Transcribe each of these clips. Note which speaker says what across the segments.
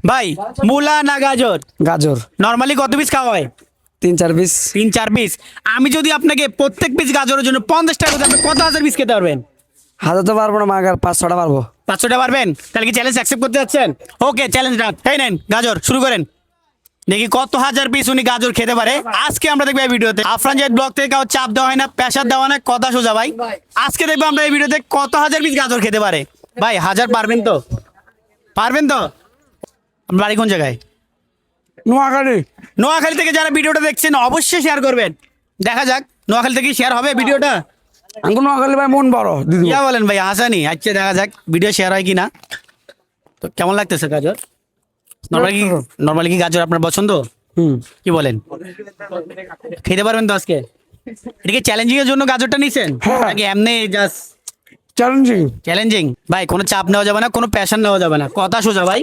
Speaker 1: ভাই মূলা না গাজর?
Speaker 2: গাজর
Speaker 1: নরমালি কত পিস খাওয়া হয়?
Speaker 2: 3-4 পিস।
Speaker 1: 3-4 পিস। আমি যদি আপনাকে প্রত্যেক পিস গাজরের জন্য 50 টাকা দিতে, আপনি কত হাজার পিস খেতে পারবেন?
Speaker 2: হাজার তো পারবো না, মাগার 5-6টা পারবো।
Speaker 1: 500টা পারবেন? তাহলে কি চ্যালেঞ্জ অ্যাকসেপ্ট করতে যাচ্ছেন? ওকে, চ্যালেঞ্জ রাখ। এই নেন গাজর, শুরু করেন। দেখি কত হাজার পিস উনি গাজর খেতে পারে। আজকে আমরা দেখবো এই ভিডিওতে। আফরান জাহিদ ব্লগ থেকে কাউ চাপ দেওয়া হয় না, প্রেশার দেওয়া হয় না, কথা সোজা ভাই। আজকে দেখবো আমরা এই ভিডিওতে কত হাজার পিস গাজর খেতে পারে। ভাই 1000 পারবেন তো? পারবেন তো? আপনার বাড়ি কোন জায়গায়?
Speaker 2: নোয়াখালী।
Speaker 1: নোয়াখালী থেকে যারা ভিডিওটা দেখছেন অবশ্যই শেয়ার করবেন। দেখা যাক নোয়াখালী থেকে শেয়ার হবে ভিডিওটা।
Speaker 2: আঙ্গুর নোয়াখালী ভাই, মন বড় দিদি।
Speaker 1: ইয়া বলেন ভাই, হাসানি। আচ্ছা দেখা যাক ভিডিও শেয়ার হয় কিনা। তো কেমন লাগতেছে গাজর? নর্মালি কি গাজর আপনার পছন্দ? কি বলেন, খেতে পারবেন তো আজকে? এটা কি চ্যালেঞ্জিং এর জন্য গাজরটা নিছেন নাকি এমনি জাস্ট
Speaker 2: চ্যালেঞ্জিং?
Speaker 1: চ্যালেঞ্জিং। ভাই কোনো চাপ নেওয়া যাবে না, কোনো প্রেশার নেওয়া যাবে না, কথা সোজা ভাই।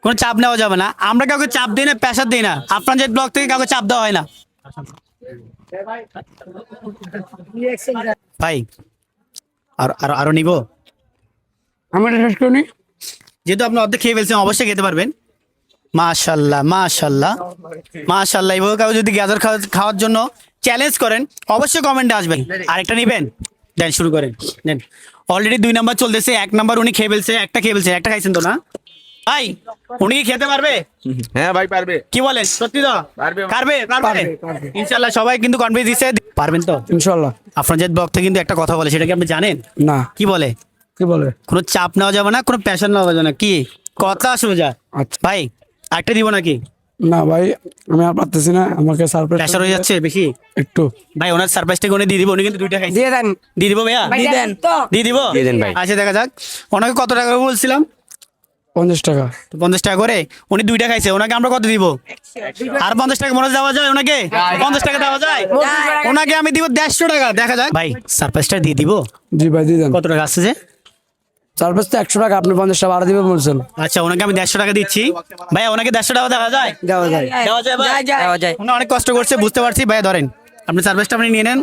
Speaker 1: কোনো চাপ নেওয়া যাবে না। আমরা কাউকে চাপ দিই না, প্রেশার দিই না। আফরান জাহিদ ব্লগ থেকে কাউকে চাপ দেওয়া হয় না ভাই। আর আরো নিব?
Speaker 2: আমি এটা শেষ করিনি।
Speaker 1: যেহেতু আপনি অর্ধেক খেয়ে ফেলছেন, অবশ্যই খেতে পারবেন। মাশাল্লাহ মাশাল্লাহ মাশাল্লাহ। এইভাবে কাউ যদি গাজর খাওয়ার জন্য চ্যালেঞ্জ করেন, অবশ্যই কমেন্টে আসবেন। আরেকটা নেবেন? দেন, শুরু করেন, নেন। অলরেডি 2 নাম্বার চলতেছে। 1 নাম্বার উনি খেয়ে ফেলছে, একটা খেয়ে ফেলছে। একটা খাইছেন তো না ভাই? উনি কি খেতে পারবে?
Speaker 3: হ্যাঁ ভাই পারবে।
Speaker 1: কি বলেন, সত্যি তো?
Speaker 3: পারবে।
Speaker 1: পারবে পারবে ইনশাল্লাহ। সবাই কিন্তু কনফিডেন্স দিচ্ছে, পারবেন তো
Speaker 2: ইনশাআল্লাহ।
Speaker 1: আফরান জাহিদ ব্লগ থেকে কিন্তু একটা কথা বলে, সেটা কি আপনি জানেন?
Speaker 2: না।
Speaker 1: কি বলে?
Speaker 2: কি বলে?
Speaker 1: কোনো চাপ নেওয়া যাবে না, কোনো প্রেশার নেওয়া যাবে না। কি কথা সোজা
Speaker 2: আচ্ছা
Speaker 1: ভাই। আরেকটা দিব নাকি?
Speaker 2: না ভাই, আমি আর পারতেছি না, আমাকে সারপ্রাইজ
Speaker 1: প্রেশার হয়ে যাচ্ছে বেশি
Speaker 2: একটু।
Speaker 1: ভাই। ওনার সারপ্রাইজটা উনি দিয়ে দিব। উনি কিন্তু 2টা খাইছে।
Speaker 2: দিয়ে দেন।
Speaker 1: দিয়ে দিব ভাইয়া?
Speaker 2: দিয়ে দেন।
Speaker 1: দিয়ে দিব?
Speaker 3: দিয়ে দেন ভাই।
Speaker 1: আচ্ছা দেখা যাক। ওনাকে কত টাকা করে বলছিলাম?
Speaker 2: 50 টাকা।
Speaker 1: তো 50 টাকা করে। উনি 2টা খাইছে, ওনাকে আমরা কত দিব? আর 50 টাকা মনে দেওয়া যায় ওনাকে? 50 টাকা দেওয়া যায়? ওনাকে আমি দিব 150 টাকা। দেখা যাক ভাই, সারপ্রাইজটা দিয়ে দিব।
Speaker 2: জি ভাই দিয়ে দেন।
Speaker 1: কত টাকা আসছে যে?
Speaker 2: সারপ্রাইজ তো 100 টাকা, আপনি 50 টাকা বাড়া দিবেন বলছেন।
Speaker 1: আচ্ছা, ওনাকে আমি 150 টাকা দিচ্ছি। ভাইয়া ওনাকে 150 টাকা দেওয়া যায়?
Speaker 2: দেওয়া যায়।
Speaker 1: দেওয়া যায় ভাই?
Speaker 2: দেওয়া যায়।
Speaker 1: উনি অনেক কষ্ট করছে, বুঝতে পারছি। ভাইয়া ধরেন, আপনি সারপ্রাইজটা আপনি নিয়ে নেন।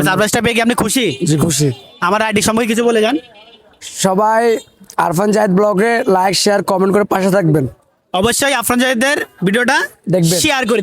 Speaker 1: সারপ্রাইজটা পেয়ে কি আপনি খুশি?
Speaker 2: জি খুশি।
Speaker 1: আমার আইডি সম্পর্কে কিছু বলে যান।
Speaker 2: সবাই আরফান জাহিদ ব্লগে লাইক শেয়ার কমেন্ট করে পাশে থাকবেন।
Speaker 1: অবশ্যই আফরান জাহিদের ভিডিওটা
Speaker 2: দেখবেন।
Speaker 1: শেয়ার করে